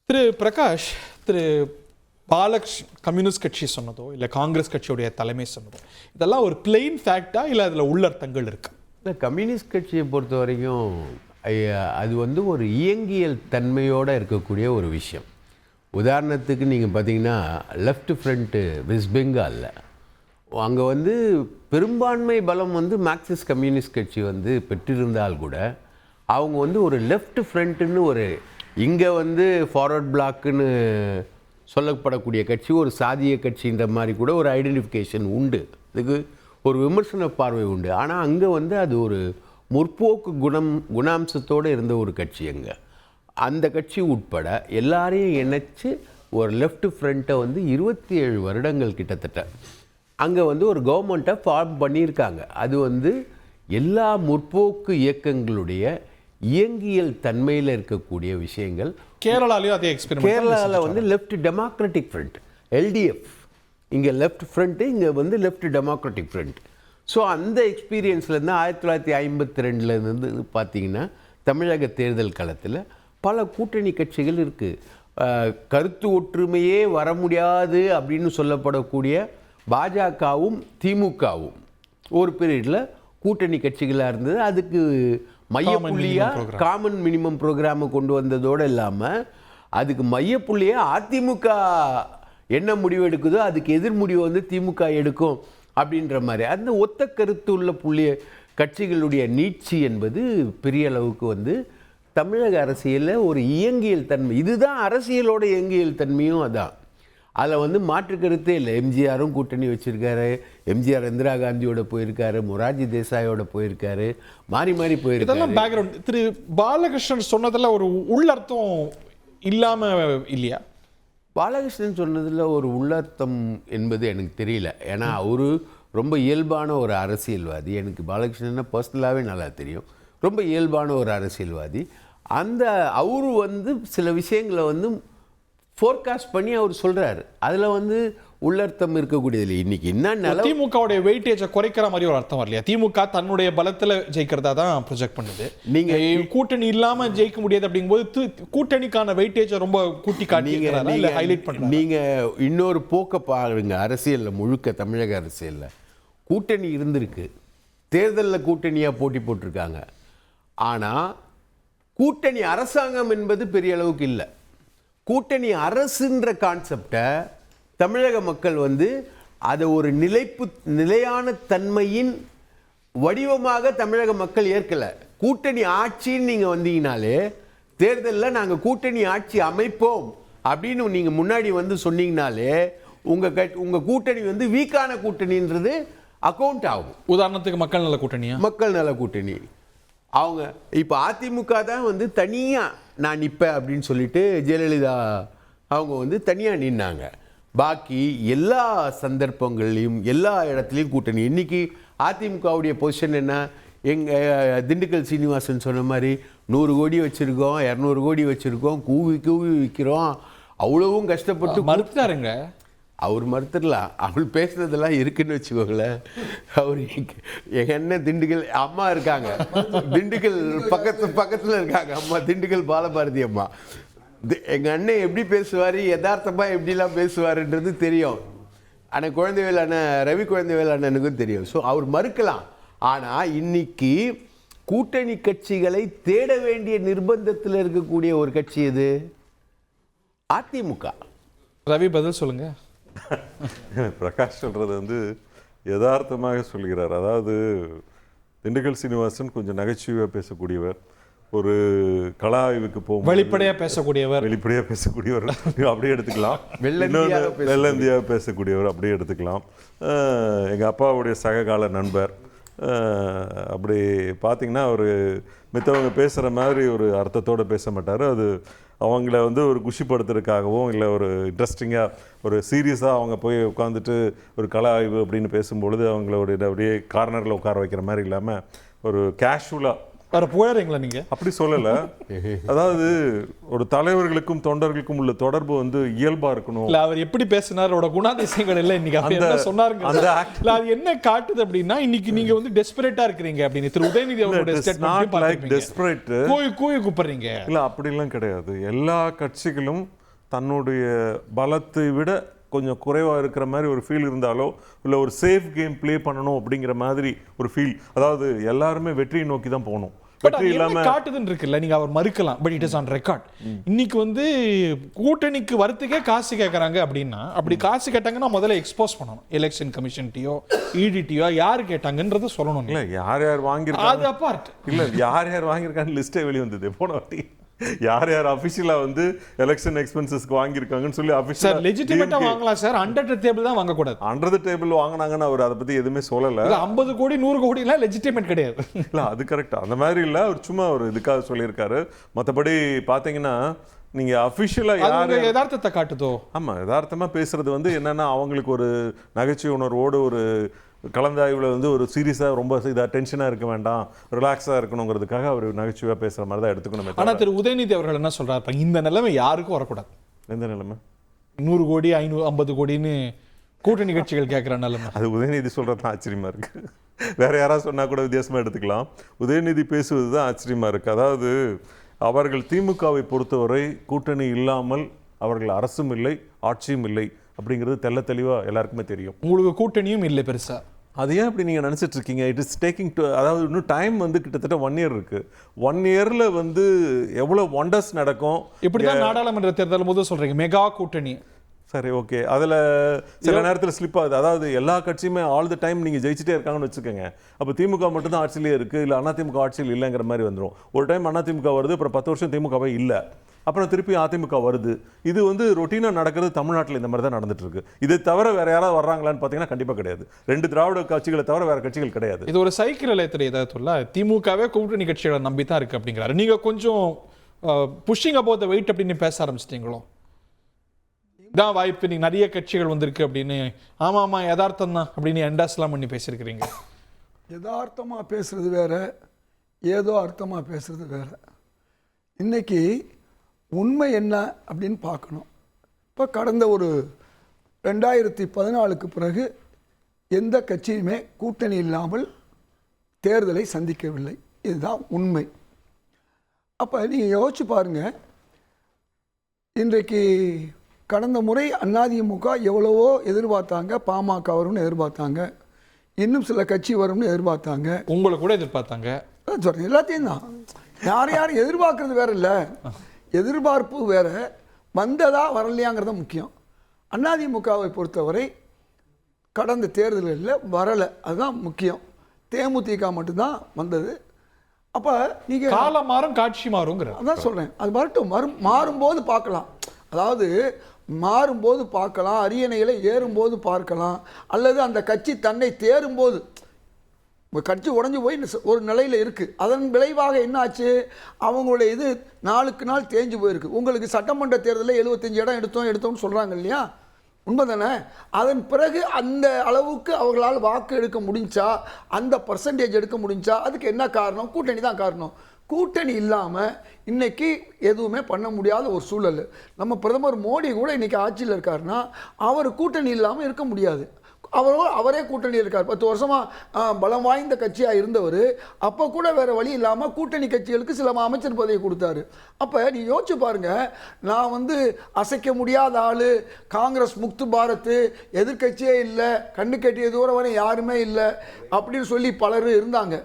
திரு பிரகாஷ், திரு communist கட்சி சொன்னதோ இல்லை காங்கிரஸ் கட்சியுடைய தலைமை சொன்னதோ இதெல்லாம் ஒரு பிளெயின் ஃபேக்டா இல்லை அதில் உள்ளர்த்தங்கள் இருக்கு? இல்லை, கம்யூனிஸ்ட் கட்சியை பொறுத்த வரைக்கும் அது வந்து ஒரு இயங்கியல் தன்மையோடு இருக்கக்கூடிய ஒரு விஷயம். உதாரணத்துக்கு நீங்கள் பார்த்தீங்கன்னா லெஃப்ட் ஃப்ரண்ட்டு வெஸ்ட் பெங்காலில் அங்கே வந்து பெரும்பான்மை பலம் வந்து மார்க்சிஸ்ட் கம்யூனிஸ்ட் கட்சி வந்து பெற்றிருந்தால் கூட அவங்க வந்து ஒரு லெஃப்ட் ஃப்ரண்ட்டுன்னு ஒரு இங்கே வந்து ஃபார்வர்ட் பிளாக்குன்னு சொல்லப்படக்கூடிய கட்சி ஒரு சாதிய கட்சின்ற மாதிரி கூட ஒரு ஐடென்டிஃபிகேஷன் உண்டு, இதுக்கு ஒரு விமர்சன பார்வை உண்டு. ஆனால் அங்கே வந்து அது ஒரு முற்போக்கு குணாம்சத்தோடு இருந்த ஒரு கட்சி. அங்கே அந்த கட்சி உட்பட எல்லாரையும் இணைச்சி ஒரு லெஃப்ட் ஃப்ரண்ட்டை வந்து 27 வருடங்கள் கிட்டத்தட்ட அங்கே வந்து ஒரு கவர்மெண்ட்டை ஃபார்ம் பண்ணியிருக்காங்க. அது வந்து எல்லா முற்போக்கு இயக்கங்களுடைய இயங்கியல் தன்மையில் இருக்கக்கூடிய விஷயங்கள். கேரளாலையும் அதே எக்ஸ்பீரியன்ஸ். கேரளாவில் வந்து லெஃப்ட் டெமோக்ராட்டிக் ஃப்ரண்ட் எல்டிஎஃப், இங்கே லெஃப்ட் ஃப்ரண்ட்டு, இங்கே வந்து லெஃப்ட் டெமோக்ராட்டிக் ஃப்ரண்ட். ஸோ அந்த எக்ஸ்பீரியன்ஸ்லேருந்து 1952 பார்த்தீங்கன்னா தமிழக தேர்தல் களத்தில் பல கூட்டணி கட்சிகள் இருக்குது. கருத்து ஒற்றுமையே வர முடியாது அப்படின்னு சொல்லப்படக்கூடிய பாஜகவும் திமுகவும் ஒரு பீரியடில் கூட்டணி கட்சிகளாக இருந்தது. அதுக்கு மையப்புள்ளியாக காமன் மினிமம் ப்ரோக்ராமை கொண்டு வந்ததோடு இல்லாமல் அதுக்கு மையப்புள்ளியாக அதிமுக என்ன முடிவு எடுக்குதோ அதுக்கு எதிர் முடிவு வந்து திமுக எடுக்கும் அப்படின்ற மாதிரி அந்த ஒத்த கருத்து உள்ள புள்ளிய கட்சிகளுடைய நீட்சி என்பது பெரிய அளவுக்கு வந்து தமிழக அரசியலில் ஒரு இயங்கியல் தன்மை. இதுதான் அரசியலோட இயங்கியல் தன்மையும் அதான். அதில் வந்து மாற்று கருத்தே இல்லை. எம்ஜிஆரும் கூட்டணி வச்சுருக்காரு, எம்ஜிஆர் இந்திரா காந்தியோட போயிருக்காரு, மொரார்ஜி தேசாயோட போயிருக்காரு, மாறி மாறி போயிருக்காரு. பேக்ரவுண்ட் திரு பாலகிருஷ்ணன் சொன்னதில் ஒரு உள்ளர்த்தம் இல்லாமல் இல்லையா? பாலகிருஷ்ணன் சொன்னதில் ஒரு உள்ளர்த்தம் என்பது எனக்கு தெரியல. ஏன்னா அவரு ரொம்ப இயல்பான ஒரு அரசியல்வாதி. எனக்கு பாலகிருஷ்ணனை பர்சனலாகவே நல்லா தெரியும். ரொம்ப இயல்பான ஒரு அரசியல்வாதி. அந்த அவரு வந்து சில விஷயங்களை வந்து ஃபோர்காஸ்ட் பண்ணி அவர் சொல்கிறாரு. அதில் வந்து உள்ளர்த்தம் இருக்கக்கூடியது. இன்னைக்கு என்ன திமுகவுடைய வெயிட்டேஜை குறைக்கிற மாதிரி ஒரு அர்த்தம் வரலையா? திமுக தன்னுடைய பலத்தில் ஜெயிக்கிறதா தான் ப்ரொஜெக்ட் பண்ணுது. நீங்கள் கூட்டணி இல்லாமல் ஜெயிக்க முடியாது அப்படிங்கும்போது கூட்டணிக்கான வெயிட்டேஜை ரொம்ப கூட்டி காட்டி ஹைலைட் பண்ணுங்க. நீங்கள் இன்னொரு போக்க பாருங்க. அரசியலில் முழுக்க தமிழக அரசியலில் கூட்டணி இருந்திருக்கு, தேர்தலில் கூட்டணியாக போட்டி போட்டிருக்காங்க. ஆனால் கூட்டணி அரசாங்கம் என்பது பெரிய அளவுக்கு இல்லை. கூட்டணி அரசுன்ற கான்செப்டை தமிழக மக்கள் வந்து அதை ஒரு நிலையான தன்மையின் வடிவமாக தமிழக மக்கள் ஏற்கலை. கூட்டணி ஆட்சின்னு நீங்கள் வந்தீங்கனாலே தேர்தலில் நாங்கள் கூட்டணி ஆட்சி அமைப்போம் அப்படின்னு நீங்கள் முன்னாடி வந்து சொன்னீங்கனாலே உங்கள் கூட்டணி வந்து வீக்கான கூட்டணின்றது அக்கௌண்ட் ஆகும். உதாரணத்துக்கு மக்கள் நல கூட்டணியா? மக்கள் நல கூட்டணி. அவங்க இப்போ அதிமுக தான் வந்து தனியாக நான் நிற்பேன் அப்படின்னு சொல்லிட்டு ஜெயலலிதா அவங்க வந்து தனியாக நின்னாங்க. பாக்கி எல்லா சந்தர்ப்பங்கள்லையும் எல்லா இடத்துலையும் கூட்டணி. இன்றைக்கி அதிமுகவுடைய பொசிஷன் என்ன? திண்டுக்கல் சீனிவாசன் சொன்ன மாதிரி 100 கோடி வச்சுருக்கோம், 200 கோடி வச்சுருக்கோம், கூவி கூவி விற்கிறோம், அவ்வளவும் கஷ்டப்பட்டு மறுத்துட்டாருங்க. அவர் மறுத்துடலாம், அவள் பேசுனதெல்லாம் இருக்குன்னு வச்சுக்கோங்களேன். அவர் எங்கள் அண்ணன் திண்டுக்கல் அம்மா இருக்காங்க, திண்டுக்கல் பக்கத்தில் இருக்காங்க அம்மா, திண்டுக்கல் பாலபாரதி அம்மா. எங்கள் அண்ணன் எப்படி பேசுவார், யதார்த்தமாக எப்படிலாம் பேசுவாருன்றது தெரியும். ஆனால் குழந்தைவேல் அண்ணன், ரவி குழந்தைவேல் அண்ணனுக்கும் தெரியும். ஸோ அவர் மறுக்கலாம். ஆனால் இன்னைக்கு கூட்டணி கட்சிகளை தேட வேண்டிய நிர்பந்தத்தில் இருக்கக்கூடிய ஒரு கட்சி எது? அதிமுக. ரவி பதில் சொல்லுங்க. பிரகாஷ் சொல்றது வந்து யதார்த்தமாக சொல்கிறார். அதாவது திண்டுக்கல் சீனிவாசன் கொஞ்சம் நகைச்சுவையாக பேசக்கூடியவர், ஒரு கலா ஆய்வுக்கு போகும் வெளிப்படையாக பேசக்கூடியவர் அப்படியே எடுத்துக்கலாம். வெள்ளந்தியாக பேசக்கூடியவர் அப்படியே எடுத்துக்கலாம். எங்கள் அப்பாவுடைய சககால நண்பர். அப்படி பார்த்திங்கன்னா அவர் மித்தவங்க பேசுகிற மாதிரி ஒரு அர்த்தத்தோடு பேச மாட்டார். அது அவங்கள வந்து ஒரு குஷிப்படுத்துறதுக்காகவும் இல்லை ஒரு இன்ட்ரெஸ்டிங்காக ஒரு சீரியஸாக அவங்க போய் உட்காந்துட்டு ஒரு கலா ஆய்வு அப்படின்னு பேசும்பொழுது அவங்களோட அப்படியே கார்னரில் உட்கார வைக்கிற மாதிரி இல்லாமல் ஒரு கேஷுவலாக வர போயிடுறீங்களா நீங்க? அப்படி சொல்லல. அதாவது ஒரு தலைவர்களுக்கும் தொண்டர்களுக்கும் உள்ள தொடர்பு வந்து இயல்பா இருக்கணும். இல்ல அவர் எப்படி பேசினாரோட குணாதிசயங்கள் எல்லாம் இன்னைக்கு அவர் என்ன சொன்னாருங்க, அது என்ன காட்டுது அப்படின்னா இன்னைக்கு நீங்க வந்து டெஸ்பரேட்டா இருக்கிறீங்க அப்படின்னு திரு உதயநிதி அவருடைய ஸ்டேட்மென்ட் பாத்தீங்க. கோய் கூப்பிடுறீங்க. இல்ல அப்படி எல்லாம் கிடையாது. எல்லா கட்சிகளும் தன்னுடைய பலத்தை விட கொஞ்சம் குறைவாக இருக்கிற மாதிரி ஒரு ஃபீல் இருந்தாலோ இல்லை ஒரு சேஃப் கேம் ப்ளே பண்ணணும் அப்படிங்கிற மாதிரி ஒரு ஃபீல், அதாவது எல்லாருமே வெற்றியை நோக்கி தான் போகணும். வெற்றி இல்லாம காட்டுதுன்னு இருக்குல்ல, நீங்க அவர் மறுக்கலாம், but it is on record. இன்னைக்கு வந்து கூட்டணிக்கு வரத்துக்கே காசு கேட்கறாங்க அப்படின்னா, அப்படி காசு கேட்டாங்கன்னா முதல்ல எக்ஸ்போஸ் பண்ணணும். எலெக்ஷன் கமிஷன்ட்டியோ இடிடியோ யாரு கேட்டாங்கன்றது சொல்லணும். இல்ல யார் யார் வாங்கியிருக்காங்க அது அப்பார்ட். இல்ல யார் யார் வாங்கியிருக்காங்க லிஸ்டே வெளியே வந்தது போன வாட்டி. யார் யார் அபிஷியலா வந்து எலெக்ஷன் எக்ஸ்பென்சஸ்க்கு வாங்கியிருக்காங்கன்னு சொல்லி சார் லெஜிட்டிமேட்டா வாங்கலாம் சார், அண்டர் தி டேபிள் தான் வாங்க கூடாது. அண்டர் தி டேபிள் வாங்குனாங்கன்னு அவர் அதை பத்தி எதுவுமே சொல்லல. 50 கோடி 100 கோடி எல்லாம் லெஜிட்டிமேட் கிடையாது. இல்ல அது கரெக்டா, அந்த மாதிரி இல்ல, அவர் சும்மா ஒரு இதுக்காக சொல்லியிருக்காரு. மற்றபடி பாத்தீங்கன்னா நீங்க அபிஷியலா யாரு யதார்த்தத்தை காட்டுதோ. ஆமா, யதார்த்தமா பேசுறது வந்து என்னன்னா அவங்களுக்கு ஒரு நகைச்சுவை உணர்வோடு ஒரு கலந்தாய்வில் வந்து ஒரு சீரியஸாக ரொம்ப இதாக டென்ஷனாக இருக்க வேண்டாம், ரிலாக்ஸாக இருக்கணுங்கிறதுக்காக அவர் நகைச்சுவையாக பேசுகிற மாதிரி தான் எடுத்துக்கணும். ஆனால் திரு உதயநிதி அவர்கள் என்ன சொல்கிறார், இந்த நிலைமை யாருக்கும் வரக்கூடாது. எந்த நிலைமை? 100 கோடி 550 கோடின்னு கூட்டணி கட்சிகள் கேட்குற நிலைமை. அது உதயநிதி சொல்கிறது தான் ஆச்சரியமாக இருக்குது. வேற யாராவது சொன்னால் கூட வித்தியாசமாக எடுத்துக்கலாம். உதயநிதி பேசுவது தான் ஆச்சரியமாக இருக்குது. அதாவது அவர்கள் திமுகவை பொறுத்தவரை கூட்டணி இல்லாமல் அவர்கள் அரசும் இல்லை ஆட்சியும் இல்லை அப்படிங்கிறது தெள்ள தெளிவாக எல்லாருக்குமே தெரியும். உங்களுக்கு கூட்டணியும் இல்லை பெருசா. அது ஏன் அப்படி நீங்கள் நினச்சிட்டு இருக்கீங்க? இட் இஸ் டேக்கிங் டு, அதாவது இன்னும் டைம் வந்து கிட்டத்தட்ட 1 இயர் இருக்கு. 1 இயரில் வந்து எவ்வளோ ஒண்டர்ஸ் நடக்கும். இப்படி தான் நாடாளுமன்ற தேர்தல் போது சொல்கிறீங்க மெகா கூட்டணி. சரி ஓகே, அதில் சில நேரத்தில் ஸ்லிப் ஆகுது. அதாவது எல்லா கட்சியுமே ஆல் த டைம் நீங்கள் ஜெயிச்சிட்டே இருக்காங்கன்னு வச்சுக்கோங்க. அப்போ திமுக மட்டும் தான் ஆட்சியிலே இருக்குது, இல்லை அதிமுக ஆட்சியில் இல்லைங்கிற மாதிரி வந்துடும். ஒரு டைம் அதிமுக வருது, அப்புறம் 10 வருஷம் திமுகவே இல்லை, அப்புறம் திருப்பி அதிமுக வருது. இது வந்து ரொட்டீனாக நடக்கிறது தமிழ்நாட்டில். இந்த மாதிரி தான் நடந்துட்டு இருக்கு. இதை தவிர வேற யாராவது வர்றாங்களான்னு பார்த்தீங்கன்னா கண்டிப்பாக கிடையாது. 2 திராவிட கட்சிகளை தவிர வேற கட்சிகள் கிடையாது. இது ஒரு சைக்கிள் தெரியுதா சொல்ல, திமுகவே கூட்டணி கட்சிகளை நம்பி தான் இருக்கு அப்படிங்கிறாரு. நீங்க கொஞ்சம் புஷிங் அபவுட் த வெயிட் அப்படின்னு பேச ஆரம்பிச்சிட்டீங்களோ? இதான் வாய்ப்பு, நீங்க நிறைய கட்சிகள் வந்திருக்கு அப்படின்னு. ஆமா ஆமா யதார்த்தம் தான் அப்படின்னு என்டாஸ்லாம் பண்ணி பேசியிருக்கிறீங்க. யதார்த்தமாக பேசுறது வேற, ஏதோ அர்த்தமாக பேசுறது வேற. இன்னைக்கு உண்மை என்ன அப்படின்னு பார்க்கணும். இப்போ கடந்த ஒரு 2014க்கு பிறகு எந்த கட்சியுமே கூட்டணி இல்லாமல் தேர்தலை சந்திக்கவில்லை. இதுதான் உண்மை. அப்போ நீங்கள் யோசிச்சு பாருங்கள், இன்றைக்கு கடந்த முறை அதிமுக எவ்வளவோ எதிர்பார்த்தாங்க, பாமக வரும்னு எதிர்பார்த்தாங்க, இன்னும் சில கட்சி வரும்னு எதிர்பார்த்தாங்க, உங்களை கூட எதிர்பார்த்தாங்க. சொல்கிறேன் எல்லாத்தையும் தான். யாரையும் எதிர்பார்க்கறது வேற இல்லை, எதிர்பார்ப்பு வேற, வந்ததா வரலையாங்கிறத முக்கியம். அதிமுகவை பொறுத்தவரை கடந்த தேர்தல்களில் வரலை, அதுதான் முக்கியம். தேமுதிக மட்டும்தான் வந்தது. அப்போ நீங்கள் காலம் மாறும் காட்சி மாறுங்கிற அதான் சொல்கிறேன். அது வரட்டும், மாறும்போது பார்க்கலாம். அதாவது மாறும்போது பார்க்கலாம், அரியணையில் ஏறும்போது பார்க்கலாம், அல்லது அந்த கட்சி தன்னை தேரும்போது. கட்சி உடஞ்சி போய் ஒரு நிலையில் இருக்குது, அதன் விளைவாக என்ன ஆச்சு, அவங்களுடைய இது நாளுக்கு நாள் தேஞ்சு போயிருக்கு. உங்களுக்கு சட்டமன்ற தேர்தலில் 75 இடம் எடுத்தோம்னு சொல்கிறாங்க இல்லையா, உண்மை தானே? அதன் பிறகு அந்த அளவுக்கு அவர்களால் வாக்கு எடுக்க முடிஞ்சா, அந்த பர்சன்டேஜ் எடுக்க முடிஞ்சா, அதுக்கு என்ன காரணம்? கூட்டணி தான் காரணம். கூட்டணி இல்லாமல் இன்றைக்கி எதுவுமே பண்ண முடியாத ஒரு சூழல். நம்ம பிரதமர் மோடி கூட இன்றைக்கி ஆட்சியில் இருக்காருன்னா அவர் கூட்டணி இல்லாமல் இருக்க முடியாது. அவரே கூட்டணி இருக்கார். 10 வருஷமாக பலம் வாய்ந்த கட்சியாக இருந்தவர் அப்போ கூட வேறு வழி இல்லாமல் கூட்டணி கட்சிகளுக்கு சில அமைச்சர் பதவி கொடுத்தாரு. அப்போ நீ யோசிச்சு பாருங்க, நான் வந்து அசைக்க முடியாத ஆள், காங்கிரஸ் முக்து பாரத், எதிர்கட்சியே இல்லை, கண்ணு கட்டிய தூரம் வரை யாருமே இல்லை அப்படின்னு சொல்லி பலர் இருந்தாங்க.